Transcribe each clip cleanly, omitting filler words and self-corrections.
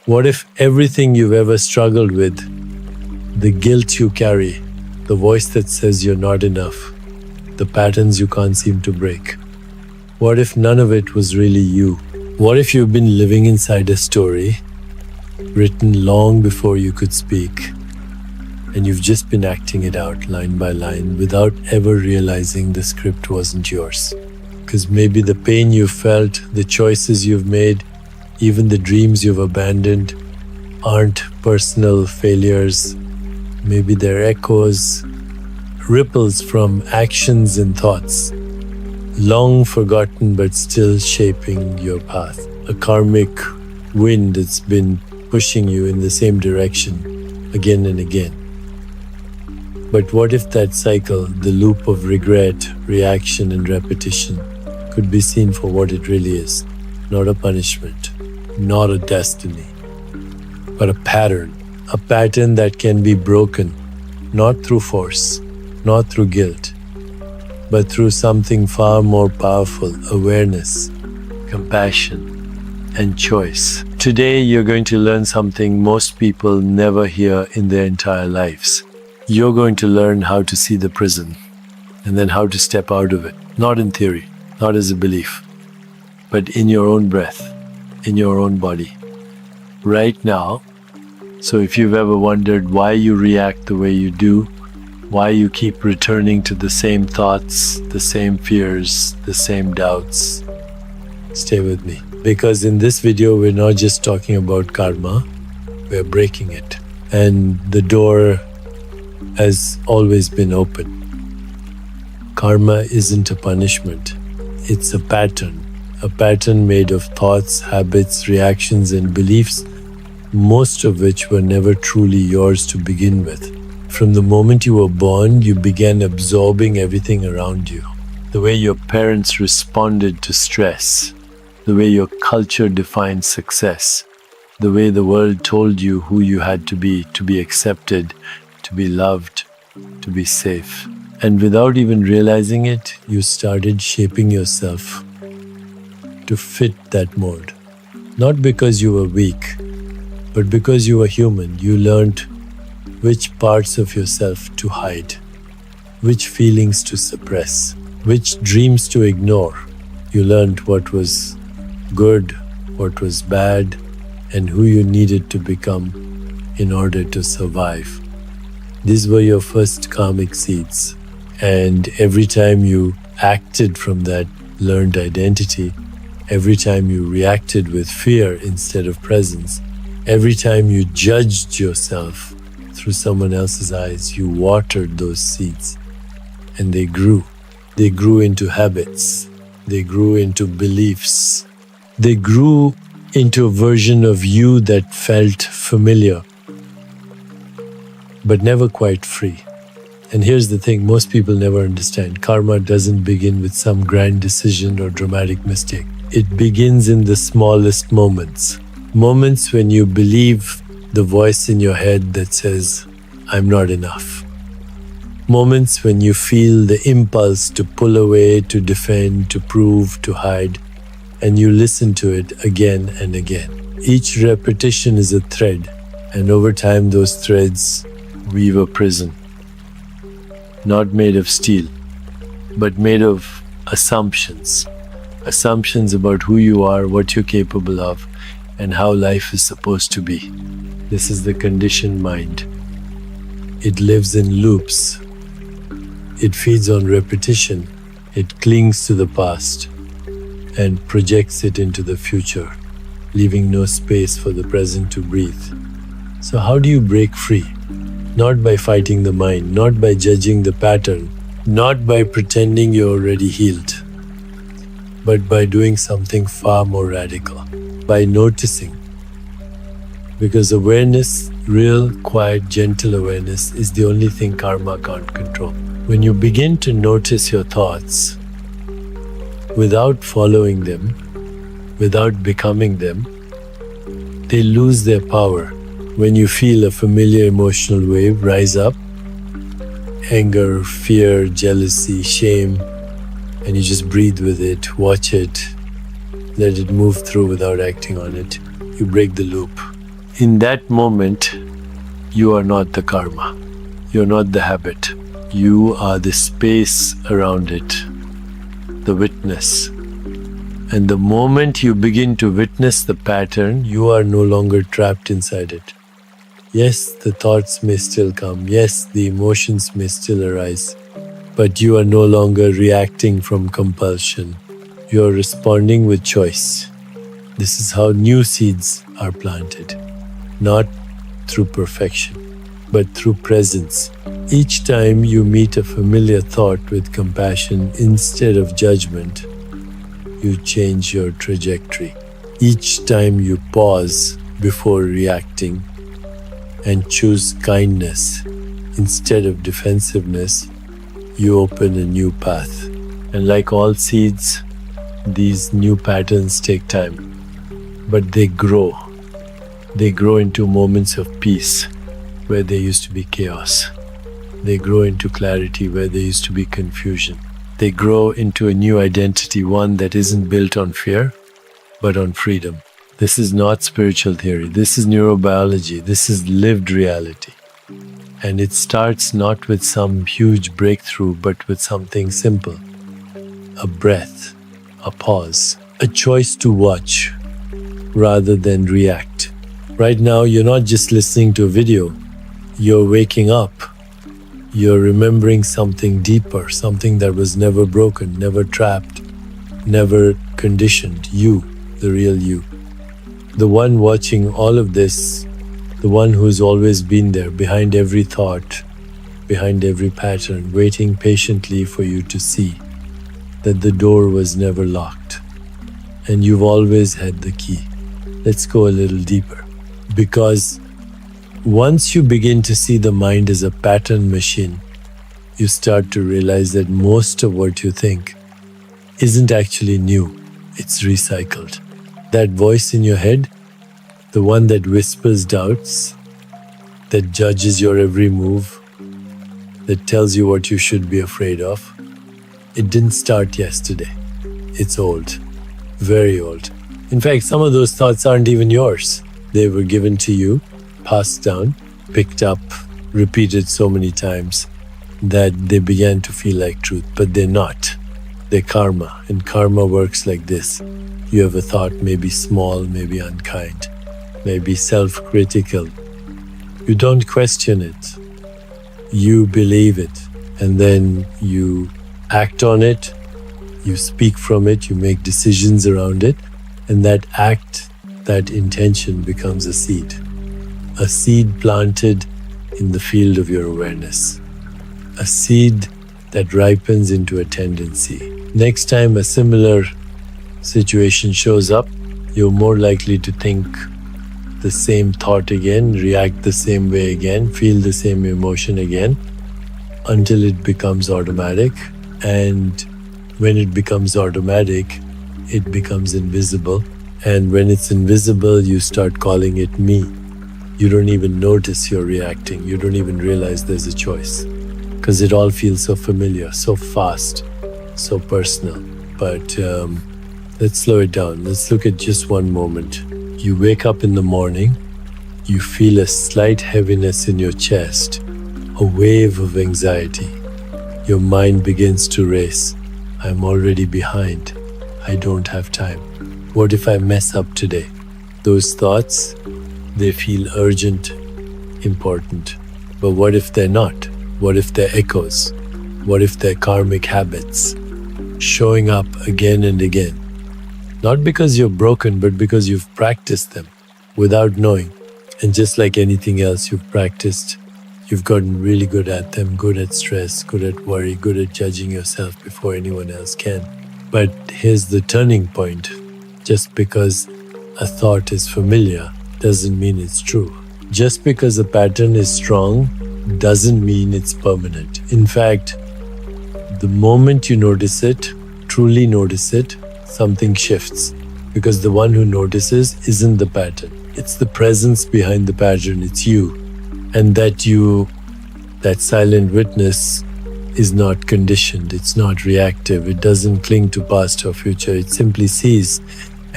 What if everything you've ever struggled with, the guilt you carry, the voice that says you're not enough, the patterns you can't seem to break, what if none of it was really you? What if you've been living inside a story written long before you could speak, and you've just been acting it out line by line without ever realizing the script wasn't yours? Because maybe the pain you felt, the choices you've made, even the dreams you've abandoned aren't personal failures. Maybe they're echoes, ripples from actions and thoughts, long forgotten but still shaping your path. A karmic wind that's been pushing you in the same direction again and again. But what if that cycle, the loop of regret, reaction, and repetition, could be seen for what it really is? Not a punishment, not a destiny, but a pattern that can be broken, not through force, not through guilt, but through something far more powerful: awareness, compassion, and choice. Today, you're going to learn something most people never hear in their entire lives. You're going to learn how to see the prison, and then how to step out of it, not in theory, not as a belief, but in your own breath, in your own body, right now. So if you've ever wondered why you react the way you do, why you keep returning to the same thoughts, the same fears, the same doubts, stay with me. Because in this video, we're not just talking about karma, we're breaking it. And the door has always been open. Karma isn't a punishment, it's a pattern made of thoughts, habits, reactions, and beliefs, most of which were never truly yours to begin with. From the moment you were born, you began absorbing everything around you. The way your parents responded to stress, the way your culture defined success, the way the world told you who you had to be accepted, to be loved, to be safe. And without even realizing it, you started shaping yourself to fit that mold. Not because you were weak, but because you were human. You learned which parts of yourself to hide, which feelings to suppress, which dreams to ignore. You learned what was good, what was bad, and who you needed to become in order to survive. These were your first karmic seeds. And every time you acted from that learned identity, every time you reacted with fear instead of presence, every time you judged yourself through someone else's eyes, you watered those seeds. And they grew. They grew into habits. They grew into beliefs. They grew into a version of you that felt familiar, but never quite free. And here's the thing most people never understand. Karma doesn't begin with some grand decision or dramatic mistake. It begins in the smallest moments. Moments when you believe the voice in your head that says, I'm not enough. Moments when you feel the impulse to pull away, to defend, to prove, to hide, and you listen to it again and again. Each repetition is a thread, and over time those threads weave a prison. Not made of steel, but made of assumptions. Assumptions about who you are, what you're capable of, and how life is supposed to be. This is the conditioned mind. It lives in loops. It feeds on repetition. It clings to the past and projects it into the future, leaving no space for the present to breathe. So how do you break free? Not by fighting the mind, not by judging the pattern, not by pretending you're already healed, but by doing something far more radical, by noticing. Because awareness, real, quiet, gentle awareness, is the only thing karma can't control. When you begin to notice your thoughts without following them, without becoming them, they lose their power. When you feel a familiar emotional wave rise up, anger, fear, jealousy, shame, and you just breathe with it, watch it, let it move through without acting on it, you break the loop. In that moment, you are not the karma. You're not the habit. You are the space around it, the witness. And the moment you begin to witness the pattern, you are no longer trapped inside it. Yes, the thoughts may still come. Yes, the emotions may still arise. But you are no longer reacting from compulsion. You are responding with choice. This is how new seeds are planted. Not through perfection, but through presence. Each time you meet a familiar thought with compassion instead of judgment, you change your trajectory. Each time you pause before reacting and choose kindness instead of defensiveness, you open a new path. And like all seeds, these new patterns take time, but they grow. They grow into moments of peace where there used to be chaos. They grow into clarity where there used to be confusion. They grow into a new identity, one that isn't built on fear, but on freedom. This is not spiritual theory. This is neurobiology. This is lived reality. And it starts not with some huge breakthrough, but with something simple. A breath, a pause, a choice to watch rather than react. Right now, you're not just listening to a video. You're waking up. You're remembering something deeper, something that was never broken, never trapped, never conditioned. You, the real you. The one watching all of this, the one who's always been there, behind every thought, behind every pattern, waiting patiently for you to see that the door was never locked and you've always had the key. Let's go a little deeper. Because once you begin to see the mind as a pattern machine, you start to realize that most of what you think isn't actually new, it's recycled. That voice in your head, the one that whispers doubts, that judges your every move, that tells you what you should be afraid of, it didn't start yesterday. It's old, very old. In fact, some of those thoughts aren't even yours. They were given to you, passed down, picked up, repeated so many times that they began to feel like truth, but they're not. They're karma, and karma works like this. You have a thought, maybe small, maybe unkind, maybe self-critical. You don't question it. You believe it, and then you act on it, you speak from it, you make decisions around it, and that act, that intention becomes a seed planted in the field of your awareness, a seed that ripens into a tendency. Next time a similar situation shows up, you're more likely to think the same thought again, react the same way again, feel the same emotion again, until it becomes automatic. And when it becomes automatic, it becomes invisible. And when it's invisible, you start calling it me. You don't even notice you're reacting. You don't even realize there's a choice. Because it all feels so familiar, so fast, so personal. But let's slow it down. Let's look at just one moment. You wake up in the morning, you feel a slight heaviness in your chest, a wave of anxiety. Your mind begins to race. I'm already behind. I don't have time. What if I mess up today? Those thoughts, they feel urgent, important. But what if they're not? What if they're echoes? What if they're karmic habits showing up again and again? Not because you're broken, but because you've practiced them without knowing. And just like anything else you've practiced, you've gotten really good at them, good at stress, good at worry, good at judging yourself before anyone else can. But here's the turning point. Just because a thought is familiar doesn't mean it's true. Just because a pattern is strong doesn't mean it's permanent. In fact, the moment you notice it, truly notice it, something shifts. Because the one who notices isn't the pattern. It's the presence behind the pattern. It's you. And that you, that silent witness, is not conditioned. It's not reactive. It doesn't cling to past or future. It simply sees.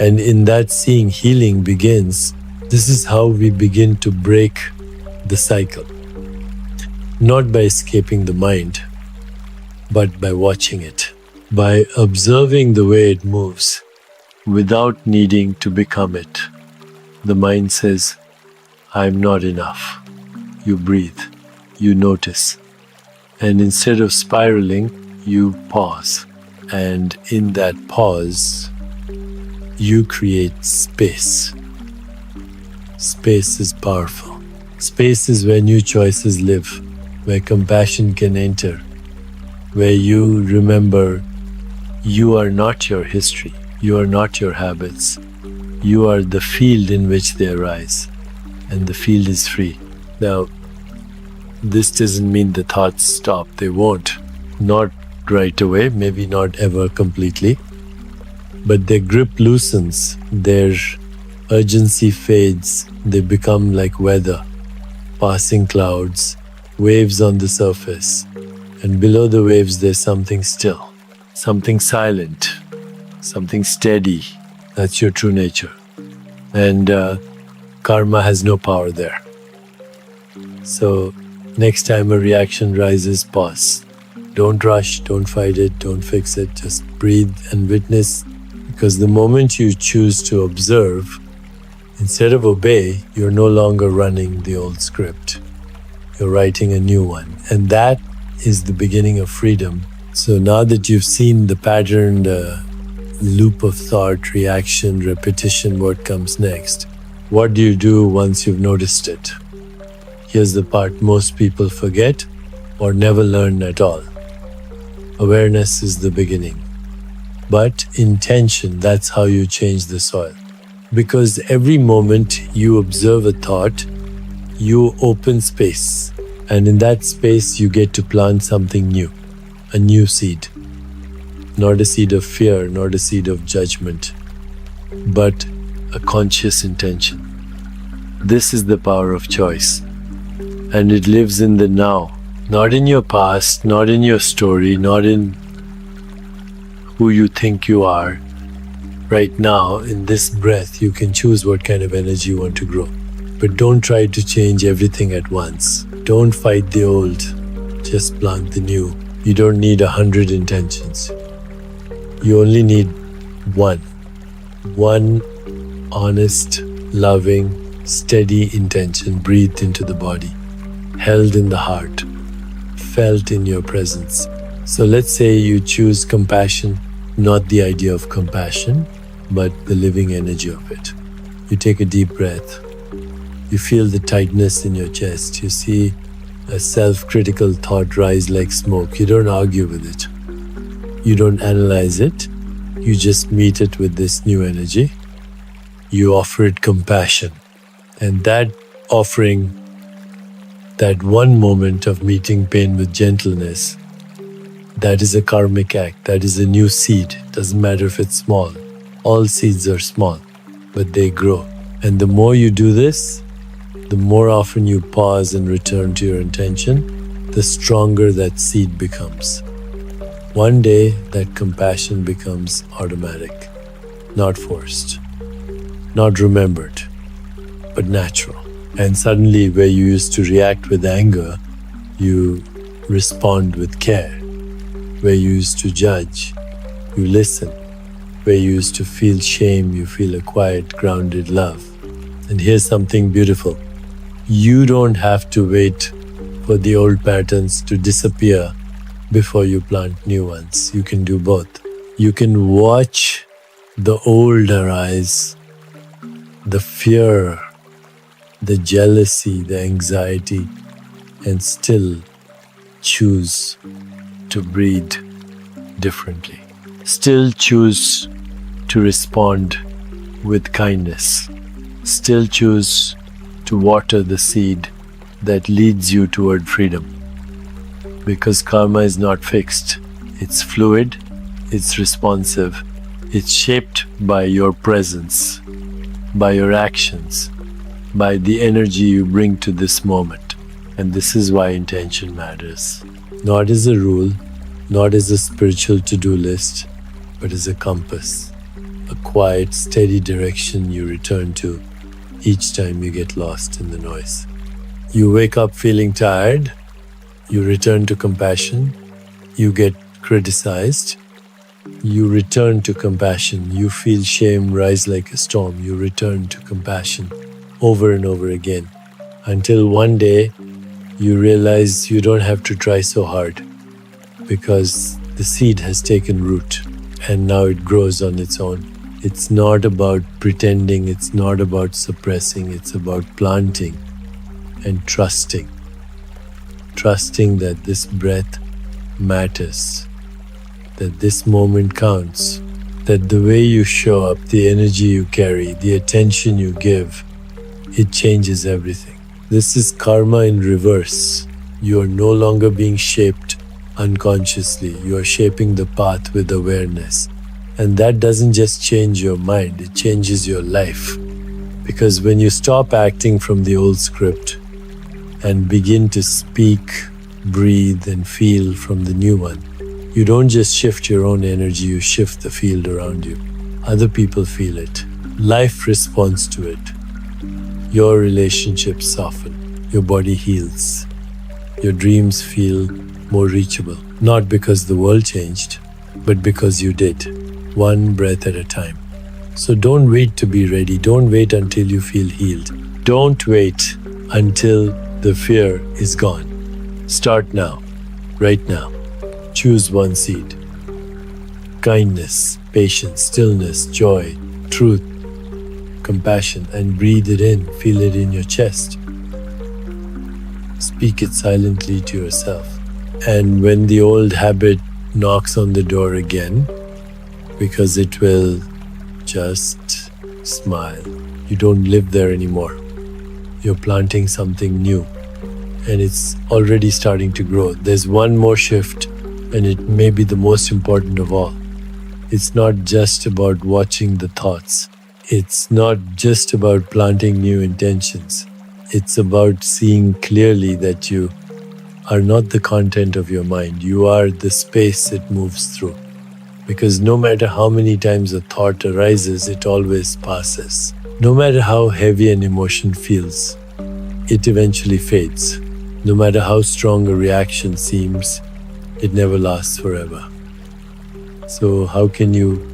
And in that seeing, healing begins. This is how we begin to break the cycle. Not by escaping the mind, but by watching it, by observing the way it moves without needing to become it. The mind says, I'm not enough. You breathe, you notice, and instead of spiraling, you pause. And in that pause, you create space. Space is powerful. Space is where new choices live, where compassion can enter, where you remember you are not your history, you are not your habits, you are the field in which they arise, and the field is free. Now, this doesn't mean the thoughts stop, they won't. Not right away, maybe not ever completely, but their grip loosens, their urgency fades, they become like weather, passing clouds, waves on the surface, and below the waves there's something still, something silent, something steady. That's your true nature. And karma has no power there. So next time a reaction rises, pause. Don't rush, don't fight it, don't fix it, just breathe and witness. Because the moment you choose to observe, instead of obey, you're no longer running the old script. You're writing a new one. And that is the beginning of freedom. So now that you've seen the pattern, the loop of thought, reaction, repetition, what comes next, what do you do once you've noticed it? Here's the part most people forget or never learn at all. Awareness is the beginning. But intention, that's how you change the soil. Because every moment you observe a thought, you open space. And in that space, you get to plant something new, a new seed. Not a seed of fear, not a seed of judgment, but a conscious intention. This is the power of choice. And it lives in the now, not in your past, not in your story, not in who you think you are. Right now, in this breath, you can choose what kind of energy you want to grow. But don't try to change everything at once. Don't fight the old, just plant the new. You don't need 100 intentions. You only need one. One honest, loving, steady intention breathed into the body, held in the heart, felt in your presence. So let's say you choose compassion, not the idea of compassion, but the living energy of it. You take a deep breath. You feel the tightness in your chest. You see a self-critical thought rise like smoke. You don't argue with it. You don't analyze it. You just meet it with this new energy. You offer it compassion. And that offering, that one moment of meeting pain with gentleness, that is a karmic act. That is a new seed. Doesn't matter if it's small. All seeds are small, but they grow. And the more you do this, the more often you pause and return to your intention, the stronger that seed becomes. One day, that compassion becomes automatic, not forced, not remembered, but natural. And suddenly, where you used to react with anger, you respond with care. Where you used to judge, you listen. Where you used to feel shame, you feel a quiet, grounded love. And here's something beautiful. You don't have to wait for the old patterns to disappear before you plant new ones. You can do both. You can watch the old arise, the fear, the jealousy, the anxiety, and still choose to breathe differently. Still choose to respond with kindness. Still choose to water the seed that leads you toward freedom. Because karma is not fixed. It's fluid, it's responsive, it's shaped by your presence, by your actions, by the energy you bring to this moment. And this is why intention matters. Not as a rule, not as a spiritual to-do list, but as a compass, a quiet, steady direction you return to each time you get lost in the noise. You wake up feeling tired, you return to compassion, you get criticized, you return to compassion, you feel shame rise like a storm, you return to compassion over and over again, until one day you realize you don't have to try so hard because the seed has taken root and now it grows on its own. It's not about pretending, it's not about suppressing, it's about planting and trusting. Trusting that this breath matters, that this moment counts, that the way you show up, the energy you carry, the attention you give, it changes everything. This is karma in reverse. You are no longer being shaped unconsciously. You are shaping the path with awareness. And that doesn't just change your mind, it changes your life. Because when you stop acting from the old script and begin to speak, breathe, and feel from the new one, you don't just shift your own energy, you shift the field around you. Other people feel it. Life responds to it. Your relationships soften. Your body heals. Your dreams feel more reachable. Not because the world changed, but because you did. One breath at a time. So don't wait to be ready. Don't wait until you feel healed. Don't wait until the fear is gone. Start now, right now. Choose one seed. Kindness, patience, stillness, joy, truth, compassion, and breathe it in. Feel it in your chest. Speak it silently to yourself. And when the old habit knocks on the door again, because it will just smile. You don't live there anymore. You're planting something new and it's already starting to grow. There's one more shift and it may be the most important of all. It's not just about watching the thoughts. It's not just about planting new intentions. It's about seeing clearly that you are not the content of your mind. You are the space it moves through. Because no matter how many times a thought arises, it always passes. No matter how heavy an emotion feels, it eventually fades. No matter how strong a reaction seems, it never lasts forever. So how can you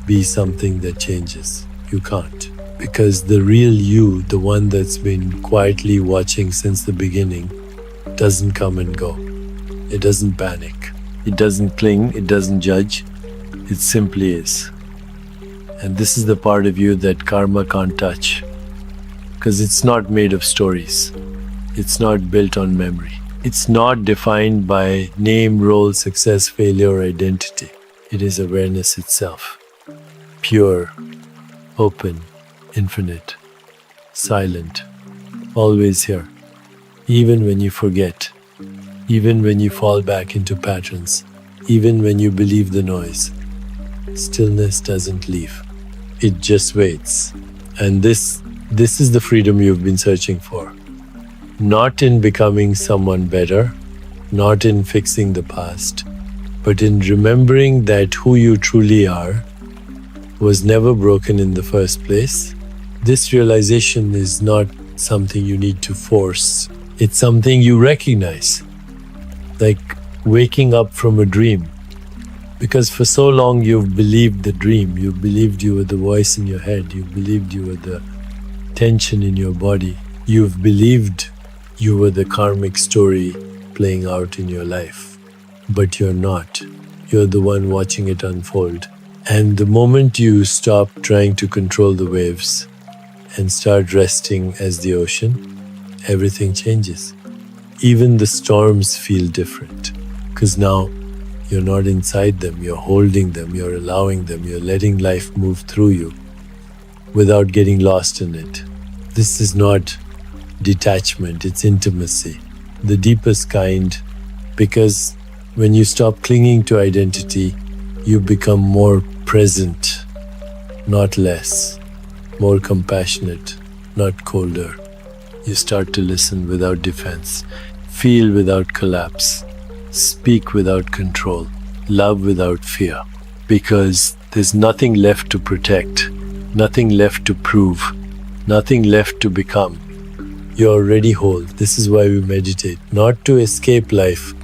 be something that changes? You can't. Because the real you, the one that's been quietly watching since the beginning, doesn't come and go. It doesn't panic. It doesn't cling. It doesn't judge. It simply is. And this is the part of you that karma can't touch. Because it's not made of stories. It's not built on memory. It's not defined by name, role, success, failure, or identity. It is awareness itself. Pure, open, infinite, silent, always here. Even when you forget, even when you fall back into patterns, even when you believe the noise, stillness doesn't leave. It just waits. And this is the freedom you've been searching for. Not in becoming someone better, not in fixing the past, but in remembering that who you truly are was never broken in the first place. This realization is not something you need to force. It's something you recognize. Like waking up from a dream. Because for so long you've believed the dream, you believed you were the voice in your head, you believed you were the tension in your body, you've believed you were the karmic story playing out in your life. But you're not. You're the one watching it unfold. And the moment you stop trying to control the waves and start resting as the ocean, everything changes. Even the storms feel different. Because now you're not inside them, you're holding them, you're allowing them, you're letting life move through you without getting lost in it. This is not detachment, it's intimacy, the deepest kind, because when you stop clinging to identity, you become more present, not less, more compassionate, not colder. You start to listen without defense, feel without collapse, speak without control, love without fear, because there's nothing left to protect, nothing left to prove, nothing left to become. You're already whole. This is why we meditate, not to escape life,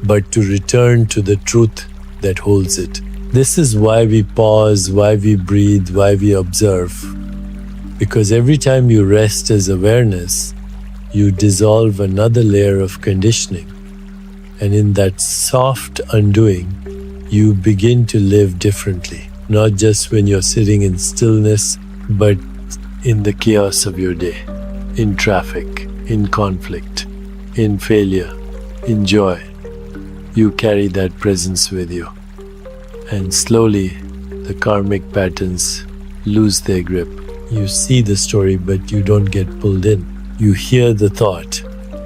but to return to the truth that holds it. This is why we pause, why we breathe, why we observe. Because every time you rest as awareness, you dissolve another layer of conditioning. And in that soft undoing, you begin to live differently. Not just when you're sitting in stillness, but in the chaos of your day, in traffic, in conflict, in failure, in joy. You carry that presence with you. And slowly, the karmic patterns lose their grip. You see the story, but you don't get pulled in. You hear the thought,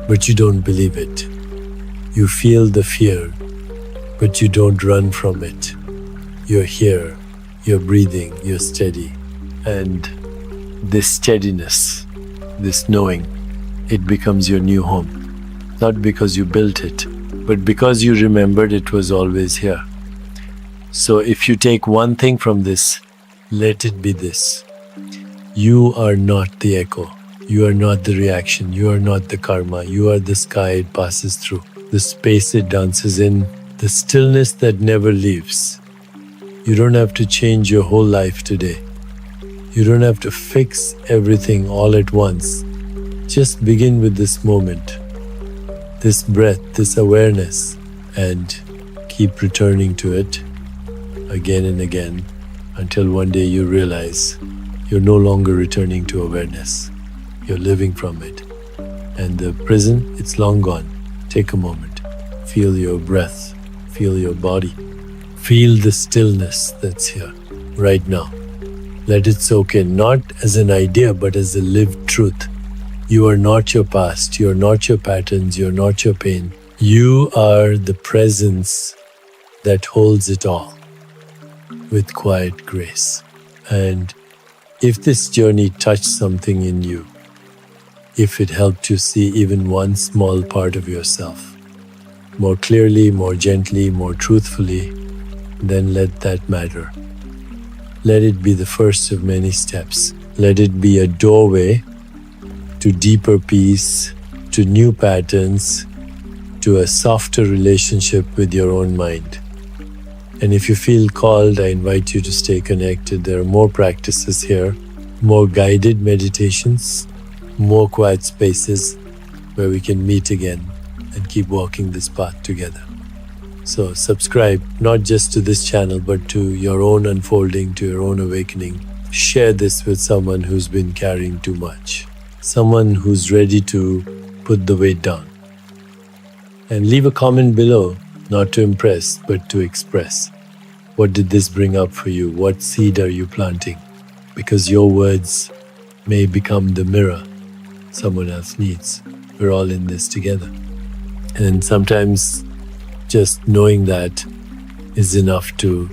but you don't believe it. You feel the fear, but you don't run from it. You're here, you're breathing, you're steady. And this steadiness, this knowing, it becomes your new home. Not because you built it, but because you remembered it was always here. So if you take one thing from this, let it be this. You are not the echo. You are not the reaction. You are not the karma. You are the sky it passes through, the space it dances in, the stillness that never leaves. You don't have to change your whole life today. You don't have to fix everything all at once. Just begin with this moment, this breath, this awareness, and keep returning to it again and again until one day you realize you're no longer returning to awareness. You're living from it. And the prison, it's long gone. Take a moment. Feel your breath. Feel your body. Feel the stillness that's here right now. Let it soak in, not as an idea, but as a lived truth. You are not your past. You are not your patterns. You are not your pain. You are the presence that holds it all with quiet grace. And if this journey touched something in you, if it helped you see even one small part of yourself more clearly, more gently, more truthfully, then let that matter. Let it be the first of many steps. Let it be a doorway to deeper peace, to new patterns, to a softer relationship with your own mind. And if you feel called, I invite you to stay connected. There are more practices here, more guided meditations, more quiet spaces where we can meet again and keep walking this path together. So subscribe not just to this channel, but to your own unfolding, to your own awakening. Share this with someone who's been carrying too much, someone who's ready to put the weight down. And leave a comment below, not to impress, but to express. What did this bring up for you? What seed are you planting? Because your words may become the mirror someone else needs. We're all in this together. And sometimes just knowing that is enough to